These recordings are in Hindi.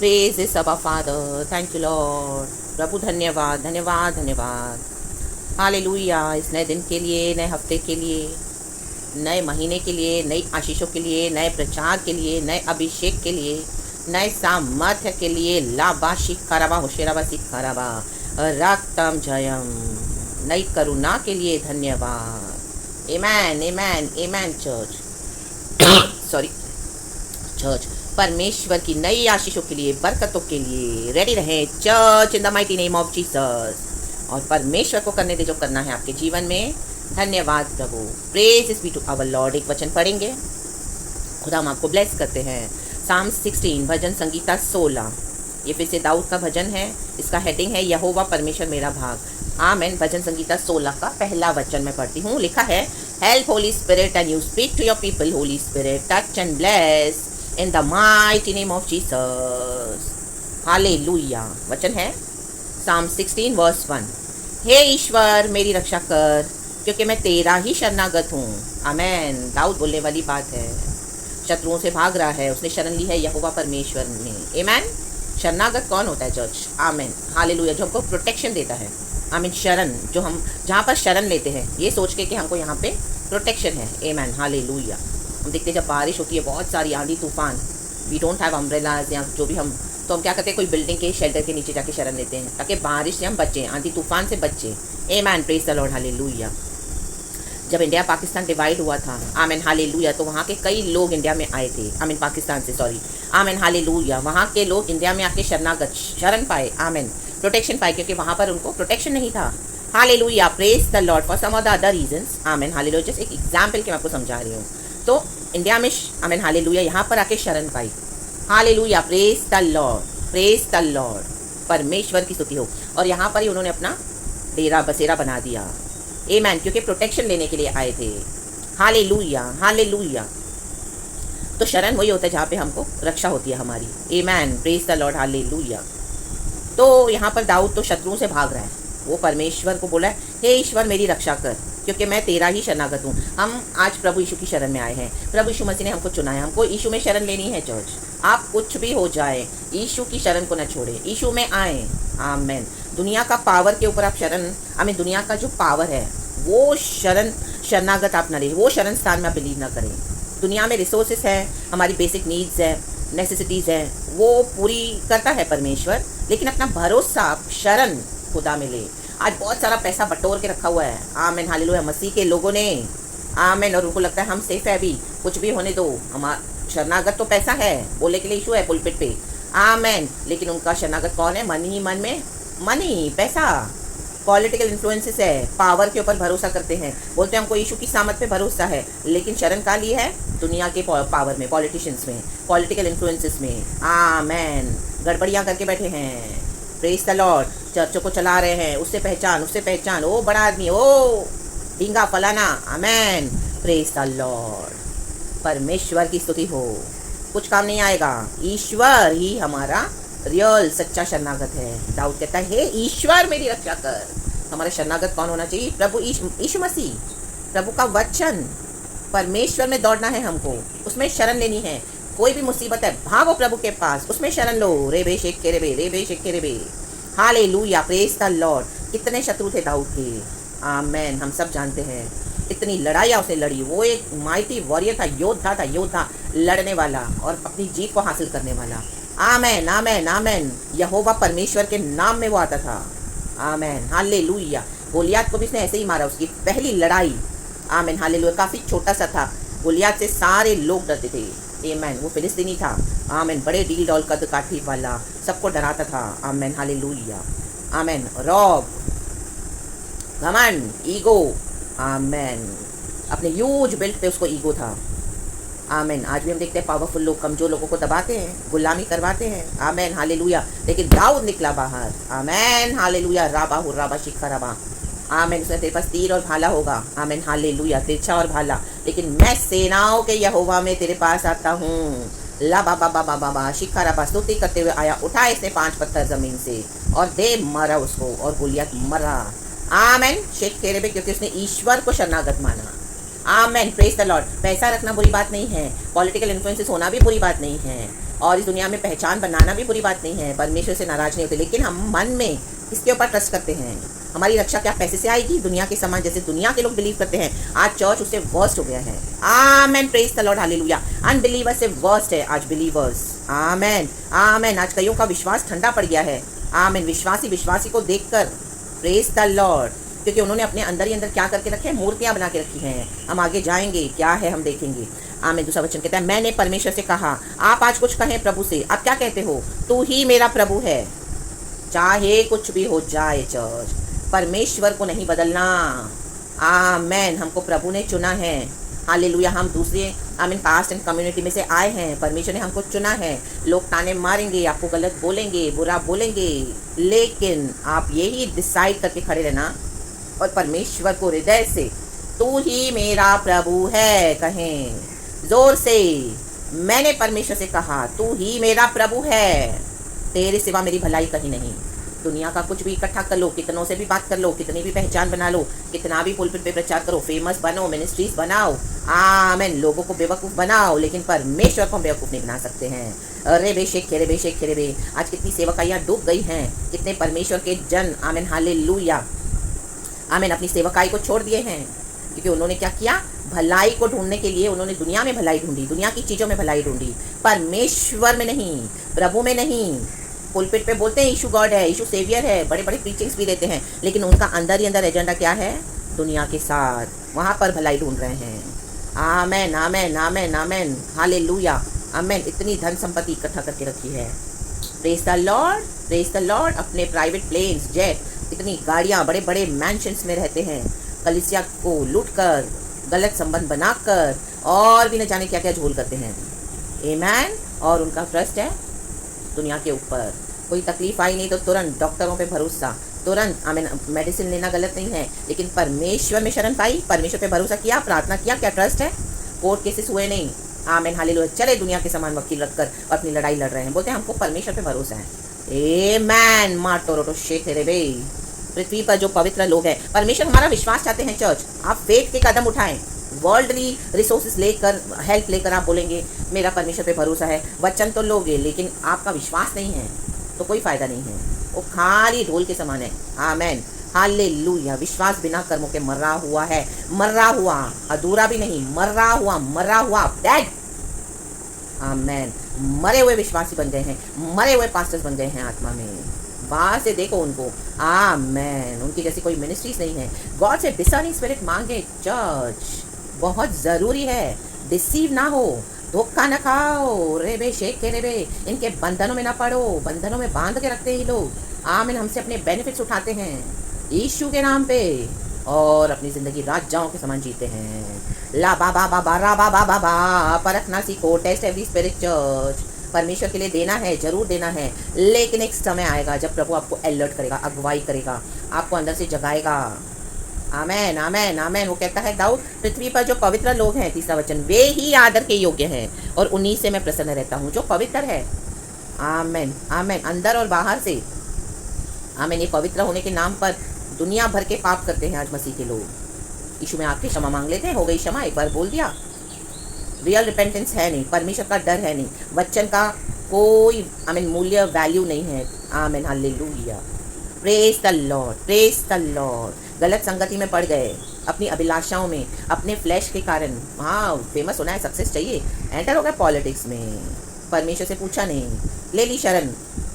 Praise is our father, thank you lord. प्रभु धन्यवाद धन्यवाद धन्यवाद। हालेलुया। इस नए दिन के लिए, नए हफ्ते के लिए, नए महीने के लिए, नई आशीषों के लिए, नए प्रचार के लिए, नए अभिषेक के लिए, नए सामर्थ्य के लिए, लाभा शिखरवा होशेरवा शिखरवा रक्तम जयम, नई करुणा के लिए धन्यवाद। एमैन एमैन एमैन चर्च सॉरी चर्च। परमेश्वर की नई आशीषों के लिए, बरकतों के लिए रेडी रहें church in the mighty name of Jesus. और परमेश्वर को करने दे जो करना है आपके जीवन में। धन्यवाद प्रभु। Praise is be to our lord. एक वचन पढ़ेंगे। खुदा हम आपको ब्लेस करते हैं। साम 16 भजन संगीता 16। ये फिर से दाऊद का भजन है। इसका हेडिंग है यहोवा परमेश्वर मेरा भाग। आमेन। भजन संगीता 16 का पहला वचन मैं पढ़ती हूँ। लिखा है, help holy spirit and you speak to your people, holy spirit touch and bless in the mighty name of Jesus. Hallelujah. वचन है साम 16 वर्स 1। हे ईश्वर मेरी रक्षा कर, क्योंकि मैं तेरा ही शरणागत हूँ। आमेन। दाऊद बोलने वाली बात है। शत्रुओं से भाग रहा है, उसने शरण ली है यहोवा परमेश्वर में। आमेन। शरणागत कौन होता है चर्च? आमेन। हालेलुया। जो हमको प्रोटेक्शन देता है। आमीन। शरण, जो हम जहाँ पर शरण लेते हैं ये सोच के कि हमको यहाँ पे प्रोटेक्शन है। आमेन। हालेलुया। हम देखते हैं जब बारिश होती है, बहुत सारी आंधी तूफान, वी डोंट हैव अम्ब्रेलाज या जो भी हम, तो हम क्या करते हैं, कोई बिल्डिंग के शेल्टर के नीचे जाके शरण लेते हैं ताकि बारिश से हम बचें, आंधी तूफान से बचें। Amen. Praise the lord. Hallelujah. जब इंडिया पाकिस्तान डिवाइड हुआ था, आमीन हालेलुया, तो वहाँ के कई लोग इंडिया में आए थे। आमीन। पाकिस्तान से, सॉरी। आमीन हालेलुया। वहाँ के लोग इंडिया में आके शरणागत, शरण पाए। आमीन। प्रोटेक्शन पाए, क्योंकि वहाँ पर उनको प्रोटेक्शन नहीं था। Hallelujah. Praise the lord for some of the other reasons. Amen hallelujah. Just एक एग्जाम्पल के मैं आपको समझा रही हूँ। तो इंडिया में आमीन हालेलुया यहाँ पर आके शरण पाई। Hallelujah. Praise the lord, praise the lord. परमेश्वर की स्तुति हो। और यहाँ पर ही उन्होंने अपना डेरा बसेरा बना दिया। आमेन। क्योंकि प्रोटेक्शन लेने के लिए आए थे। Hallelujah hallelujah. तो शरण वही होता है जहाँ पे हमको रक्षा होती है हमारी। Amen. Praise the lord. Hallelujah. तो यहाँ पर दाऊद तो शत्रुओं से भाग रहा है। वो परमेश्वर को बोला है, हे ईश्वर मेरी रक्षा कर, क्योंकि मैं तेरा ही शरणागत हूँ। हम आज प्रभु यीशु की शरण में आए हैं। प्रभु यीशु मसीह ने हमको चुना है। हमको यीशु में शरण लेनी है चर्च। आप कुछ भी हो जाए, यीशु की शरण को न छोड़े, यीशु में आए। आमेन। दुनिया का पावर के ऊपर आप शरण, आमीन, दुनिया का जो पावर है वो शरणागत आप न रहे, वो शरण स्थान में आप बिलीव ना करें। दुनिया में रिसोर्सेस है, हमारी बेसिक नीड्स है, नेसेसिटीज़ है, वो पूरी करता है परमेश्वर, लेकिन अपना भरोसा आप शरण खुदा में ले। आज बहुत सारा पैसा बटोर के रखा हुआ है। आमीन हालेलुया। मसीह के लोगों ने, आमीन, और उनको लगता है हम सेफ है, अभी कुछ भी होने दो। हमारा शरणागत तो पैसा है, बोलने के लिए इशू है पुलपिट पे। आमीन। लेकिन उनका शरणागत कौन है? मन ही मन में, मनी, पैसा, पॉलिटिकल इन्फ्लुएंसेस है, पावर के ऊपर भरोसा करते हैं। बोलते हैं हमको यीशु की सामत पे भरोसा है, लेकिन शरण का लिए है दुनिया के पावर में, पॉलिटिशियंस में, पॉलिटिकल इन्फ्लुएंसेस में। आमीन। गड़बड़ियाँ करके बैठे हैं। Praise the Lord. चर्चों को चला रहे हैं, उससे पहचान, उससे पहचान, ओ बड़ा आदमी, ओ ढींगा फलाना। आमीन। Praise the lord. परमेश्वर की स्तुति हो। कुछ काम नहीं आएगा। ईश्वर ही हमारा रियल सच्चा शरणागत है। दाऊद कहता है, हे ईश्वर मेरी रक्षा कर। हमारा शरणागत कौन होना चाहिए? प्रभु यीशु मसीह। प्रभु का वचन, परमेश्वर में दौड़ना है हमको, उसमें शरण लेनी है। कोई भी मुसीबत है, भागो प्रभु के पास, उसमें शरण लो। रे बे शेख के रे बे, रे बे शेख के रे बे। हालेलुया। Praise the Lord. कितने शत्रु थे दाऊद के। आमेन। हम सब जानते हैं इतनी लड़ाइयाँ उसने लड़ी। वो एक माइटी वॉरियर था, योद्धा था, योद्धा, लड़ने वाला और अपनी जीत को हासिल करने वाला। आमेन आमेन आमेन। यहोवा परमेश्वर के नाम में वो आता था। Amen hallelujah. गोलियात को भी उसने ऐसे ही मारा, उसकी पहली लड़ाई। Amen hallelujah. काफ़ी छोटा सा था, गोलियात से सारे लोग डरते थे। आमेन। वो फिलिस्तीनी था। आमेन। बड़े डील डॉल कद काठी वाला, सबको डराता था। Amen hallelujah. आमेन। रौब, घमंड, ईगो। आमेन। अपने ह्यूज बेल्ट पे उसको ईगो था। आमेन। आज भी हम देखते हैं पावरफुल लोग कमजोर लोगों को दबाते हैं, गुलामी करवाते हैं। Amen hallelujah. लेकिन दाऊद निकला बाहर। Amen hallelujah. राबा हो राबा शिखा राबा। आमेन। उसने तेरे पास तीर और भाला होगा। Amen hallelujah. तिरछा और भाला, लेकिन मैं सेनाओं के यहोवा में तेरे पास आता हूँ। ला बाबा बाबा बाबा शिखा राबा। स्तुति करते हुए आया, उठा इसने 5 पत्थर जमीन से और दे मारा उसको, और गोलियत मरा। आमेन। शेख तेरे पे, क्योंकि उसने ईश्वर को शरणागत माना। आमेन। Praise the lord. पैसा रखना बुरी बात नहीं है, पॉलिटिकल इन्फ्लुएंसेस होना भी बुरी बात नहीं है। और इस दुनिया में पहचान बनाना भी बुरी बात नहीं है, परमेश्वर से नाराज नहीं होते, लेकिन हम मन में इसके ऊपर ट्रस्ट करते हैं। हमारी रक्षा क्या पैसे से आएगी? दुनिया के समान, जैसे दुनिया के लोग बिलीव करते हैं। आज चर्च उससे वर्स्ट हो गया है। Amen, praise the lord, hallelujah. Unbelievers से वर्स्ट है आज बिलीवर्स। आमेन, आमेन। आज कईयों का विश्वास ठंडा पड़ गया है। आमेन। विश्वासी को देखकर प्रेज द लॉर्ड, क्योंकि उन्होंने अपने अंदर ही अंदर क्या करके रखे हैं? मूर्तियां बना के रखी हैं। हम आगे जाएंगे, क्या है हम देखेंगे। आमीन। दूसरा वचन कहता है, मैंने परमेश्वर से कहा। आप आज कुछ कहें प्रभु से, आप क्या कहते हो? तू ही मेरा प्रभु है, चाहे कुछ भी हो जाए। चर्च, परमेश्वर को नहीं बदलना। आमेन। हमको प्रभु ने चुना है। हालेलुया। हम दूसरे आमीन कास्ट एंड कम्युनिटी में से आए हैं। परमेश्वर ने हमको चुना है। लोग ताने मारेंगे, आपको गलत बोलेंगे, बुरा बोलेंगे, लेकिन आप यही डिसाइड करके खड़े रहना और परमेश्वर को हृदय से तू ही मेरा प्रभु है कहें जोर से। मैंने परमेश्वर से कहा, तू ही मेरा प्रभु है, तेरे सिवा मेरी भलाई कहीं नहीं। दुनिया का कुछ भी इकट्ठा कर लो, कितनों से भी बात कर लो, कितनी भी पहचान बना लो, कितना भी पुलपिट पे प्रचार करो, फेमस बनो, मिनिस्ट्रीज बनाओ, आमेन, लोगों को बेवकूफ़ बनाओ, लेकिन परमेश्वर को हम बेवकूफ़ नहीं बना सकते हैं। अरे बेशक खेरे, बेशक खेरे बे। आज कितनी सेवकाइयाँ डूब गई हैं, कितने परमेश्वर के जन, आमेन, हालेलुया, आमेन, अपनी सेवकाई को छोड़ दिए हैं, क्योंकि उन्होंने क्या किया? भलाई को ढूंढने के लिए उन्होंने दुनिया में भलाई ढूंढी, दुनिया की चीज़ों में भलाई ढूंढी, परमेश्वर में नहीं, प्रभु में नहीं। पुलपिट पे बोलते हैं यीशु गॉड है, यीशु सेवियर है, बड़े बड़े प्रीचिंग्स भी देते हैं, लेकिन उनका अंदर ही अंदर एजेंडा क्या है? दुनिया के साथ, वहाँ पर भलाई ढूंढ रहे हैं। आमेन, आमेन, आमेन, आमेन, हालेलुया, आमेन। इतनी धन संपत्ति इकट्ठा करके रखी है। Praise the lord, praise the Lord. अपने प्राइवेट प्लेन्स, जेट, इतनी गाड़ियाँ, बड़े बड़े मैंशंस में रहते हैं, कलीसिया को लूट कर, गलत संबंध बनाकर, और भी न जाने क्या क्या झोल करते हैं। आमेन। और उनका ट्रस्ट है दुनिया के ऊपर। कोई तकलीफ आई नहीं तो तुरंत डॉक्टरों पे भरोसा, तुरंत आमीन, मेडिसिन लेना गलत नहीं है, लेकिन परमेश्वर में शरण पाई, परमेश्वर पे भरोसा किया, प्रार्थना किया, क्या ट्रस्ट है? कोर्ट केसेस हुए नहीं, आमीन, हालेलुया, चले दुनिया के समान वकील रखकर और अपनी लड़ाई लड़ रहे हैं, बोलते हैं हमको परमेश्वर पे भरोसा है। आमेन। माटो रोटो शेखरे बे। पृथ्वी पर जो पवित्र लोग हैं, परमेश्वर हमारा विश्वास चाहते हैं। चर्च, आप फेथ के कदम उठाएं, वर्ल्डली रिसोर्सेज लेकर, हेल्प लेकर आप बोलेंगे मेरा परमेश्वर पे भरोसा है, वचन तो लोगे, लेकिन आपका विश्वास नहीं है तो कोई फायदा नहीं है, वो खाली ढोल के समान है। आमेन, हालेलुया। विश्वास बिना कर्मों के मरा हुआ है, मरा हुआ, अधूरा भी नहीं, मरा हुआ, डेड। आमेन। मरे हुए विश्वासी बन गए हैं, मरे हुए पास्टर्स बन गए हैं आत्मा में। बाहर से देखो उनको, आमेन, उनकी जैसी कोई मिनिस्ट्रीज नहीं है। गॉड से डिसर्निंग स्पिरिट मांगे। चर्च, बहुत ज़रूरी है। डिसीव ना हो, धोखा न खाओ, रेबे शेख के रेबे, इनके बंधनों में ना पड़ो, बंधनों में बांध के रखते हैं ये लोग। आमीन। हमसे अपने बेनिफिट्स उठाते हैं यीशु के नाम पे और अपनी ज़िंदगी राजाओं के समान जीते हैं। ला बा बा बा बा रा बा बा बा बा, परखना सीखो, टेस्ट एवरी स्पिरिट। चर्च, परमेश्वर के लिए देना है, जरूर देना है, लेकिन एक समय आएगा जब प्रभु आपको अलर्ट करेगा, अगुवाई करेगा, आपको अंदर से जगाएगा। आमेन, आमेन, आमेन। वो कहता है दाऊद, पृथ्वी पर जो पवित्र लोग हैं, तीसरा वचन, वे ही आदर के योग्य हैं और उन्हीं से मैं प्रसन्न रहता हूँ, जो पवित्र है। आमेन, आमेन, अंदर और बाहर से। आमेन। ये पवित्र होने के नाम पर दुनिया भर के पाप करते हैं आज मसीह के लोग। यीशु में आके क्षमा मांग लेते हैं, हो गई क्षमा, एक बार बोल दिया, रियल रिपेंटेंस है नहीं, परमेश्वर का डर है नहीं, वचन का कोई आमीन मूल्य, वैल्यू नहीं है। आमीन, hallelujah, praise the lord, praise the Lord. गलत संगति में पड़ गए, अपनी अभिलाषाओं में, अपने फ्लैश के कारण। हाँ, फेमस होना है, सक्सेस चाहिए, एंटर हो गए पॉलिटिक्स में, परमेश्वर से पूछा नहीं, ले ली शरण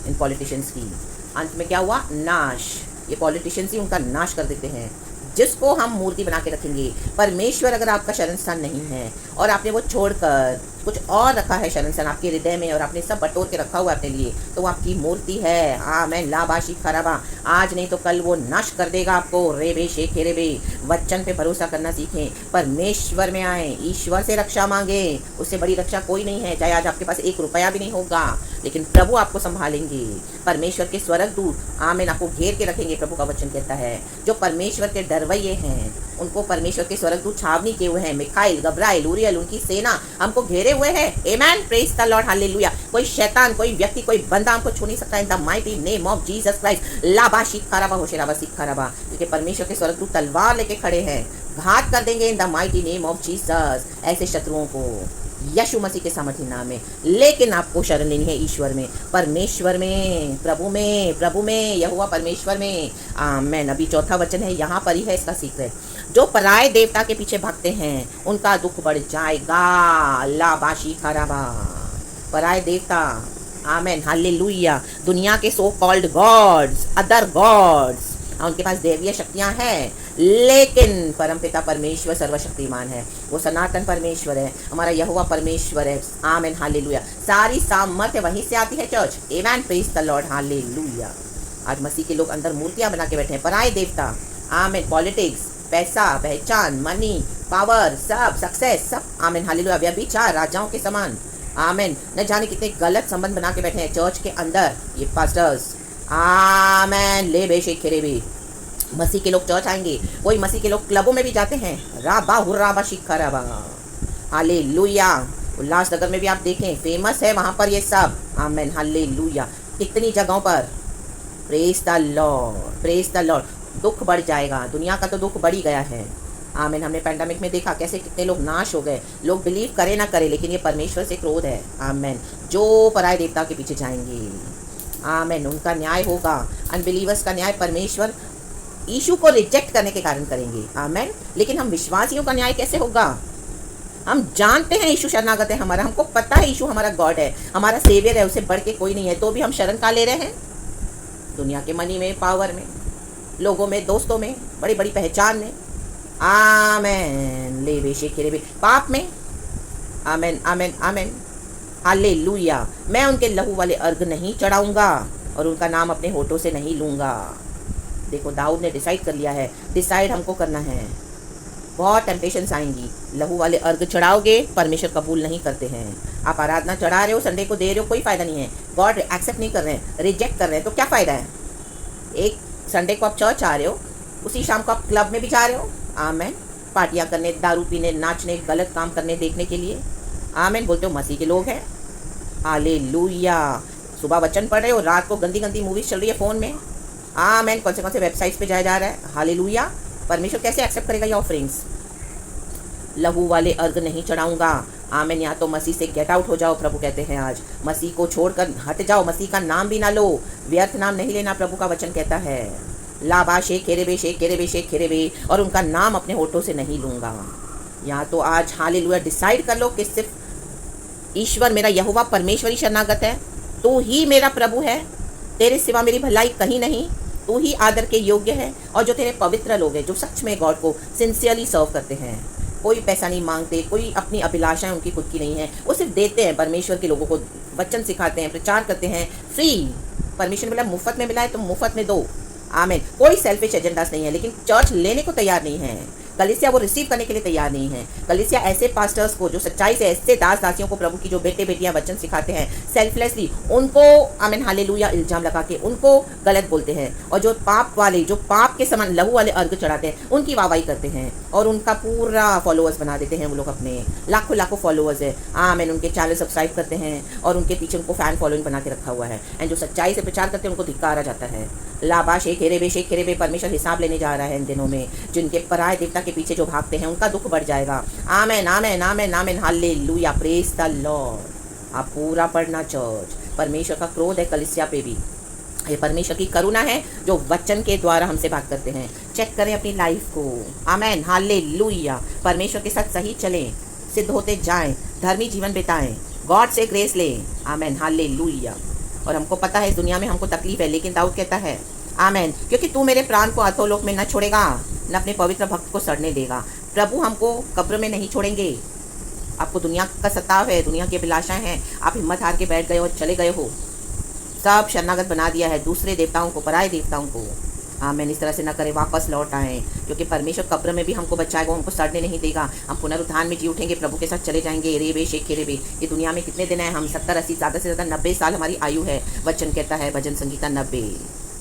इन पॉलिटिशियंस की। अंत में क्या हुआ? नाश। ये पॉलिटिशियंस ही उनका नाश कर देते हैं, जिसको हम मूर्ति बना के रखेंगे। परमेश्वर अगर आपका शरण स्थान नहीं है और आपने वो छोड़कर कुछ और रखा है शरण स्थान आपके हृदय में, और आपने सब बटोर के रखा हुआ है अपने लिए, तो वो आपकी मूर्ति है। आमेन, लाबाशी खराबा, आज नहीं तो कल वो नष्ट कर देगा आपको। रेबे शेखे रेबे। वचन पे भरोसा करना सीखें, परमेश्वर में आए, ईश्वर से रक्षा मांगे, उससे बड़ी रक्षा कोई नहीं है। चाहे आज आपके पास 1 रुपया भी नहीं होगा, लेकिन प्रभु आपको संभालेंगे। परमेश्वर के स्वर्गदूत आमीन आपको घेर के रखेंगे। प्रभु का वचन कहता है, जो परमेश्वर के डरवैये हैं उनको परमेश्वर के स्वर्गदूत छावनी किए हुए हैं। मिखाइल, गब्राइल, उरियल, उनकी सेना हमको घेरे हुए है। Amen, praise the lord, hallelujah. कोई शैतान, कोई व्यक्ति, कोई बंदा हमको छू नहीं सकता। इन the mighty name of Jesus Christ. लाबा शिखाराबा होशेराबा सिखाराबा, क्योंकि परमेश्वर के स्वर्गदूत तलवार लेके खड़े हैं, घात कर देंगे इन the mighty name of Jesus ऐसे शत्रुओं को। यीशु मसीह के सामर्थी नाम में। लेकिन आपको शरण लेनी है ईश्वर में, परमेश्वर में, प्रभु में, यहोवा परमेश्वर में। आमेन। अभी चौथा वचन है, यहाँ पर ही है इसका सीक्रेट। जो पराये देवता के पीछे भागते हैं उनका दुख बढ़ जाएगा। लाबाशी खराबा, पराये देवता, आमेन, हालेलुया। दुनिया के so called gods, other gods, उनके पास दैवीय शक्तियां हैं, लेकिन परमपिता परमेश्वर सर्वशक्तिमान है, वो सनातन परमेश्वर है, हमारा यहोवा परमेश्वर है। आमेन, हालेलुया। सारी सामर्थ्य वहीं से आती है church. Amen, praise the lord, hallelujah. आज मसीह के लोग अंदर मूर्तियां बना के बैठे हैं, पराये देवता। आमेन, पॉलिटिक्स, पैसा, पहचान, मनी, पावर, सब सक्सेस, सब, आमेन, हालेलुया। व्यभिचार, राजाओं के समान, आमेन। न जाने कितने गलत संबंध बना के बैठे हैं चर्च के अंदर ये पास्टर्स। आमेन, ले बेशे खेरेबे। मसीह के लोग चर्च आएंगे, कोई मसीह के लोग क्लबों में भी जाते हैं, राबा हुर्राबा शिखराबा, हालेलुया। उल्लासनगर में भी आप देखें, फेमस है वहाँ पर ये सब। आमेन, हालेलुया। कितनी जगहों पर, praise the lord, praise the Lord. दुख बढ़ जाएगा, दुनिया का तो दुख बढ़ ही गया है। आमीन। हमने पैंडेमिक में देखा कैसे कितने लोग नाश हो गए। लोग बिलीव करे ना करे, लेकिन ये परमेश्वर से क्रोध है। आमीन। जो पराये देवता के पीछे जाएंगे, आमीन, उनका न्याय होगा। अनबिलीवर्स का न्याय परमेश्वर यीशु को रिजेक्ट करने के कारण करेंगे। आमीन। लेकिन हम विश्वासियों का न्याय कैसे होगा? हम जानते हैं यीशु शरणागत है हमारा, हमको पता है यीशु हमारा गॉड है, हमारा सेवियर है, उसे बढ़ के कोई नहीं है, तो भी हम शरण का ले रहे हैं दुनिया के मनी में, पावर में, लोगों में, दोस्तों में, बड़ी बड़ी पहचान में। आमेन, ले बेशे खेरे बे, पाप में। आमेन, आमेन, आमेन, हालेलुया। मैं उनके लहू वाले अर्घ नहीं चढ़ाऊंगा और उनका नाम अपने होठों से नहीं लूंगा। देखो, दाऊद ने डिसाइड कर लिया है, डिसाइड हमको करना है। बहुत टेम्पटेशंस आएंगी, लहू वाले अर्घ चढ़ाओगे, परमेश्वर कबूल नहीं करते हैं। आप आराधना चढ़ा रहे हो, संडे को दे रहे हो, कोई फ़ायदा नहीं है, गॉड एक्सेप्ट नहीं कर रहे हैं, रिजेक्ट कर रहे हैं, तो क्या फ़ायदा है? एक संडे को आप चर्च आ रहे हो, उसी शाम को आप क्लब में भी जा रहे हो, आमेन, पार्टियाँ करने, दारू पीने, नाचने, गलत काम करने, देखने के लिए, आमेन, बोलते हो मसीह के लोग हैं। हालेलुया। सुबह वचन पढ़ रहे हो, रात को गंदी गंदी मूवीज चल रही है फ़ोन में, आमेन, कौन से वेबसाइट्स पे जाया जा रहा है। हालेलुया। परमेश्वर कैसे एक्सेप्ट करेगा ये ऑफरिंग्स? लहू वाले अर्घ नहीं चढ़ाऊंगा। आमेन। या तो मसीह से गेट आउट हो जाओ, प्रभु कहते हैं आज, मसीह को छोड़कर हट जाओ, मसीह का नाम भी ना लो, व्यर्थ नाम नहीं लेना, प्रभु का वचन कहता है। लाबा शेख खेरेबे, शेख खेरेबे, शेख खेरेबे, और उनका नाम अपने होठों से नहीं लूंगा। या तो आज हालेलुया डिसाइड कर लो कि सिर्फ ईश्वर मेरा यहोवा परमेश्वरी शरणागत है, तू ही मेरा प्रभु है, तेरे सिवा मेरी भलाई कहीं नहीं, तू ही आदर के योग्य है। और जो तेरे पवित्र लोग हैं, जो सच में गॉड को सिंसियरली सर्व करते हैं, कोई पैसा नहीं मांगते, कोई अपनी अभिलाषाएं उनकी खुद की नहीं है, वो सिर्फ देते हैं, परमेश्वर के लोगों को वचन सिखाते हैं, प्रचार करते हैं, फ्री। परमेश्वर ने बोला मुफ्त में मिला है तो मुफ्त में दो। आमीन। कोई सेल्फिश एजेंडास नहीं है, लेकिन चर्च लेने को तैयार नहीं है, कलीसिया वो रिसीव करने के लिए तैयार नहीं है। कलीसिया ऐसे पास्टर्स को जो सच्चाई से, ऐसे दास दासियों को, प्रभु की जो बेटे बेटियां वचन सिखाते हैं सेल्फलेसली, उनको आमीन हालेलुया इल्जाम लगा के उनको गलत बोलते हैं। और जो पाप वाले, जो पाप के समान लहू वाले अर्घ चढ़ाते हैं, उनकी वाहवाही करते हैं और उनका पूरा फॉलोअर्स बना देते हैं। वो लोग अपने लाखों लाखों फॉलोअर्स है, आमीन, उनके चैनल सब्सक्राइब करते हैं और उनके पीछे उनको फैन फॉलोइंग बना के रखा हुआ है। एंड जो सच्चाई से प्रचार करते हैं उनको धिक्कारा जाता है। लाबा शेख खेरेबे, शेख खेरेबे, परमेश्वर हिसाब लेने जा रहा है इन दिनों में। जिनके पराये देवता के पीछे जो भागते हैं उनका दुख बढ़ जाएगा। आमेन, आमेन, आमेन, आमेन, हालेलुया, प्रेज द लॉर्ड। आप पूरा पढ़ना चर्च। परमेश्वर का क्रोध है कलीसिया पे भी, ये परमेश्वर की करुणा है जो वचन के द्वारा हमसे बात करते हैं। चेक करें अपनी लाइफ को। आमेन, हालेलुया। परमेश्वर के साथ सही चलें, सिद्ध होते जाएं, धर्मी जीवन बिताएं, गॉड से ग्रेस लें। आमेन, हालेलुया। और हमको पता है इस दुनिया में हमको तकलीफ है, लेकिन दाऊद कहता है आमेन, क्योंकि तू मेरे प्राण को अधोलोक में न छोड़ेगा, न अपने पवित्र भक्त को सड़ने देगा। प्रभु हमको कब्र में नहीं छोड़ेंगे। आपको दुनिया का सताव है, दुनिया की अभिलाषाएं हैं, आप हिम्मत हार के बैठ गए हो, चले गए हो, सब शरणागत बना दिया है दूसरे देवताओं को, पराये देवताओं को। आमेन। इस तरह से न करें, वापस लौट आएँ, क्योंकि परमेश्वर कब्र में भी हमको बचाएगा, हमको सड़ने नहीं देगा। हम पुनरुत्थान में जी उठेंगे, प्रभु के साथ चले जाएंगे। रेबे शेख खेरेबे। ये दुनिया में कितने दिन हैं? हम 70, 80, ज़्यादा से ज़्यादा 90 साल हमारी आयु है। वचन कहता है भजन संगीता 90।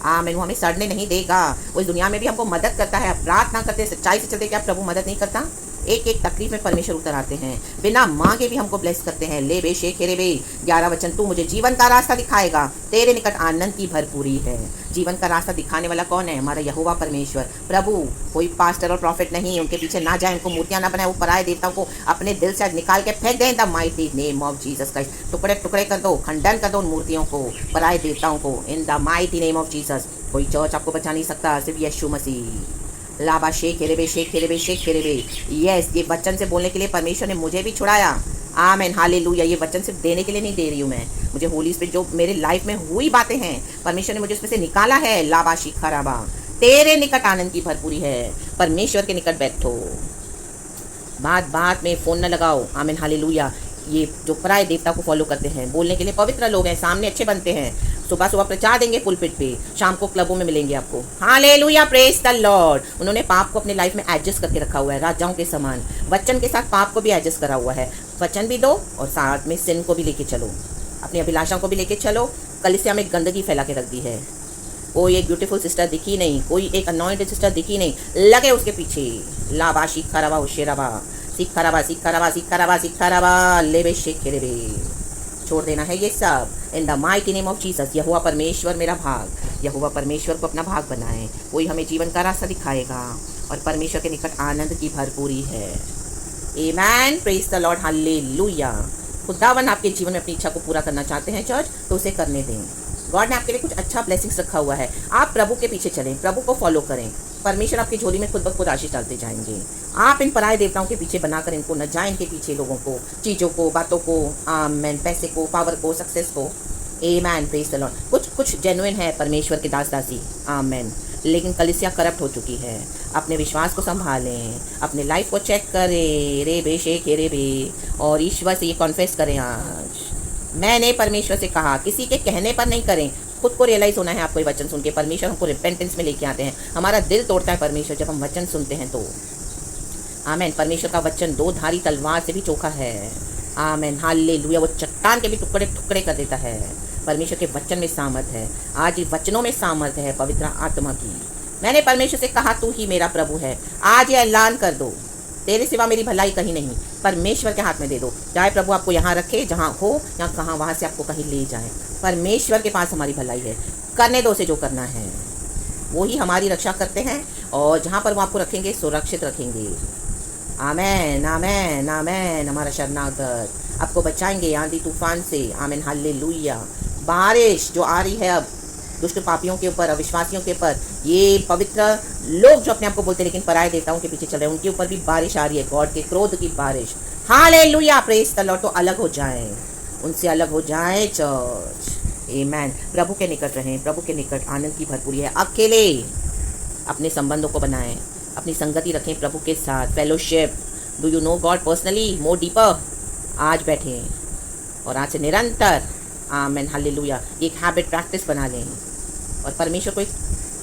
आमीन। वो हमें सड़ने नहीं देगा। वो इस दुनिया में भी हमको मदद करता है। प्रार्थना करते, सच्चाई से चलते, क्या प्रभु मदद नहीं करता? एक एक तकलीफ में परमेश्वर उतर आते हैं, बिना मांगे भी हमको ब्लेस करते हैं। ले बे शेख हेरे बे 11 वचन, तू मुझे जीवन का रास्ता दिखाएगा, तेरे निकट आनंद की भरपूरी है। जीवन का रास्ता दिखाने वाला कौन है? हमारा यहोवा परमेश्वर प्रभु। कोई पास्टर और प्रॉफिट नहीं, उनके पीछे ना जाए, उनको मूर्तियां ना बनाए, वो पराये देवताओं को अपने दिल से निकाल के फेंक दें। The mighty name of Jesus Christ. टुकड़े टुकड़े कर दो, खंडन कर दो उन मूर्तियों को, पराये देवताओं को, इन the mighty name of Jesus. कोई चर्च आपको बचा नहीं सकता, सिर्फ यीशु मसीह। लाबा शेख हेरे बे शेख हेरे बे शेख हेरे बे। यस, ये वचन से बोलने के लिए परमेश्वर ने मुझे भी छुड़ाया। Amen hallelujah. ये वचन सिर्फ देने के लिए नहीं दे रही हूँ मैं, मुझे होली स्पिरिट जो मेरे लाइफ में हुई बातें हैं, परमेश्वर ने मुझे उसमें से निकाला है। लाबा शिखा राबा, तेरे निकट आनंद की भरपूरी है। परमेश्वर के निकट बैठो, बात बात में फ़ोन न लगाओ। Amen hallelujah. ये जो पराये देवता को फॉलो करते हैं, बोलने के लिए पवित्र लोग हैं, सामने अच्छे बनते हैं, सुबह सुबह प्रचार देंगे पुलपिट पे, शाम को क्लबों में मिलेंगे आपको। Hallelujah, praise the Lord. उन्होंने पाप को अपने लाइफ में एडजस्ट करके रखा हुआ है, राजाओं के समान। वचन के साथ पाप को भी एडजस्ट करा हुआ है। वचन भी दो और साथ में सिन को भी लेके चलो, अपनी अभिलाषाओं को भी लेके चलो। कलीसिया में गंदगी फैला के रख दी है। कोई एक ब्यूटीफुल सिस्टर दिखी नहीं, कोई एक अनॉइंटेड सिस्टर दिखी नहीं, लगे उसके पीछे। लाबा शिखा राबा उशेराबा सीखा राबा सीखा राबा सीखा राबा सीखा राबा लेबे शेख हेरे। छोड़ देना है ये सब in the mighty name of Jesus. यहोवा परमेश्वर मेरा भाग, यहोवा परमेश्वर को अपना भाग बनाए। कोई हमें जीवन का रास्ता दिखाएगा और परमेश्वर के निकट आनंद की भरपूरी है। Amen, praise the lord, hallelujah. खुदावन आपके जीवन में अपनी इच्छा को पूरा करना चाहते हैं चर्च, तो उसे करने दें। गॉड ने आपके लिए कुछ अच्छा ब्लेसिंग्स रखा हुआ है। आप प्रभु के पीछे चलें, प्रभु को फॉलो करें, परमेश्वर आपकी झोली में खुद ब खुद आशीष डालते जाएंगे। आप इन पराये देवताओं के पीछे बनाकर इनको न जाए, इनके पीछे लोगों को, चीज़ों को, बातों को, आमेन, पैसे को, पावर को, सक्सेस को। आमेन, प्रेज द लॉर्ड। कुछ जेन्युइन है परमेश्वर के दास दासी, आमेन, लेकिन कलीसिया करप्ट हो चुकी है। अपने विश्वास को संभालें, अपने लाइफ को चेक करें, रे बे शेख हेरे बे, और ईश्वर से ये कॉन्फेस करें। आज मैंने परमेश्वर से कहा, किसी के कहने पर नहीं करें, खुद को रियलाइज़ होना है। आपको ये वचन सुन के परमेश्वर हमको रिपेंटेंस में लेके आते हैं। हमारा दिल तोड़ता है परमेश्वर जब हम वचन सुनते हैं तो। आमेन। परमेश्वर का वचन दो धारी तलवार से भी चोखा है। आमेन, हालेलुया। वो चट्टान के भी टुकड़े टुकड़े कर देता है। परमेश्वर के वचन में सामर्थ है। आज ये वचनों में सामर्थ है पवित्र आत्मा की। मैंने परमेश्वर से कहा, तू ही मेरा प्रभु है। आज ये ऐलान कर दो, तेरे सिवा मेरी भलाई कहीं नहीं। परमेश्वर के हाथ में दे दो, चाहे प्रभु आपको यहाँ रखे जहाँ हो या कहाँ, वहाँ से आपको कहीं ले जाए। परमेश्वर के पास हमारी भलाई है। करने दो उसे जो करना है, वो ही हमारी रक्षा करते हैं, और जहाँ पर वो आपको रखेंगे सुरक्षित रखेंगे। आमेन आमेन आमेन। हमारा शरणागत आपको बचाएंगे आंधी तूफान से। आमेन, हालेलुया। बारिश जो आ रही है अब दुष्ट पापियों के ऊपर, अविश्वासियों के ऊपर, ये पवित्र लोग जो अपने आप को बोलते हैं लेकिन पराये देवताओं के पीछे चल रहे हैं, उनके ऊपर भी बारिश आ रही है, गॉड के क्रोध की बारिश। Hallelujah, praise the Lord. तो अलग हो जाएं, उनसे अलग हो जाएं चर्च। आमेन। प्रभु के निकट रहें, प्रभु के निकट आनंद की भरपूरी है। अकेले अपने संबंधों को बनाएं, अपनी संगति रखें प्रभु के साथ, fellowship. Do you know God personally, more deeper. आज बैठें और आज से निरंतर, आमेन, हालेलुया, एक हैबिट प्रैक्टिस बना लें। और परमेश्वर को एक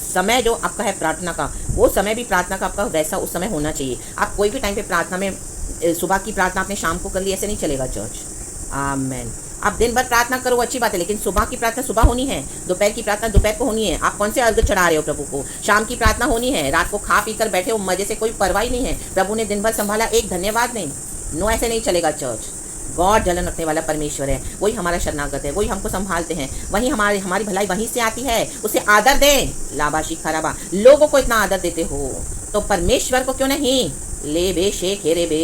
समय जो आपका है प्रार्थना का, वो समय भी प्रार्थना का आपका वैसा उस समय होना चाहिए। आप कोई भी टाइम पे प्रार्थना में, सुबह की प्रार्थना आपने शाम को कर ली, ऐसे नहीं चलेगा चर्च। आमेन। आप दिन भर प्रार्थना करो, अच्छी बात है, लेकिन सुबह की प्रार्थना सुबह होनी है, दोपहर की प्रार्थना दोपहर को होनी है। आप कौन से अर्घ चढ़ा रहे हो प्रभु को? शाम की प्रार्थना होनी है। रात को खा पी कर बैठे हो मजे से, कोई परवाही नहीं है, प्रभु ने दिन भर संभाला, एक धन्यवाद नहीं। नो, ऐसे नहीं चलेगा चर्च। गॉड जलन रखने वाला परमेश्वर है, वही हमारा शरणागत है, वही हमको संभालते हैं, वही हमारी भलाई वहीं से आती है। उसे आदर दें। लाबाशी खराबा, लोगों को इतना आदर देते हो तो परमेश्वर को क्यों नहीं? ले बे शेख हेरे बे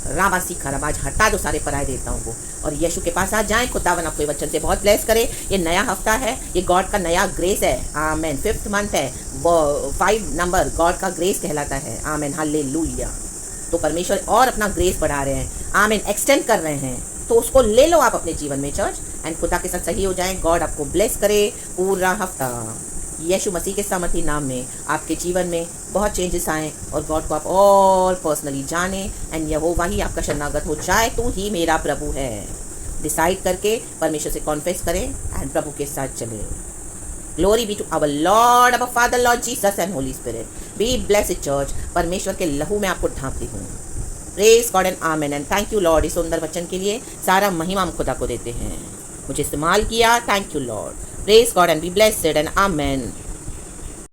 राबासी खराब। आज हटा दो सारे पराये देवताओं को और यीशु के पास आ जाएं। खुदावन आपको वचन से बहुत ब्लेस करे। ये नया हफ्ता है, ये गॉड का नया ग्रेस है। आमेन। 5th मंथ है, 5 नंबर गॉड का ग्रेस कहलाता है। आमेन, हालेलुया। तो परमेश्वर और अपना ग्रेस बढ़ा रहे हैं, आमीन, एक्सटेंड कर रहे हैं, तो उसको ले लो आप अपने जीवन में चर्च, एंड खुदा के साथ सही हो जाएं। गॉड आपको ब्लेस करे पूरा हफ्ता। यीशु मसीह के सामर्थी नाम में आपके जीवन में बहुत चेंजेस आएँ और गॉड को आप और पर्सनली जाने, एंड यहोवा ही आपका शरणागत हो जाए। तू ही मेरा प्रभु है, डिसाइड करके परमेश्वर से कॉन्फेस करें एंड प्रभु के साथ चले। Glory be to our Lord, our Father, Lord Jesus and Holy Spirit. Be blessed church. परमेश्वर के लहू में आपको ढांपती हूँ। Praise God and Amen and thank you Lord। इस सुंदर वचन के लिए सारा महिमा हम खुदा को देते हैं। मुझे इस्तेमाल किया, thank you Lord. Praise God and be blessed and Amen।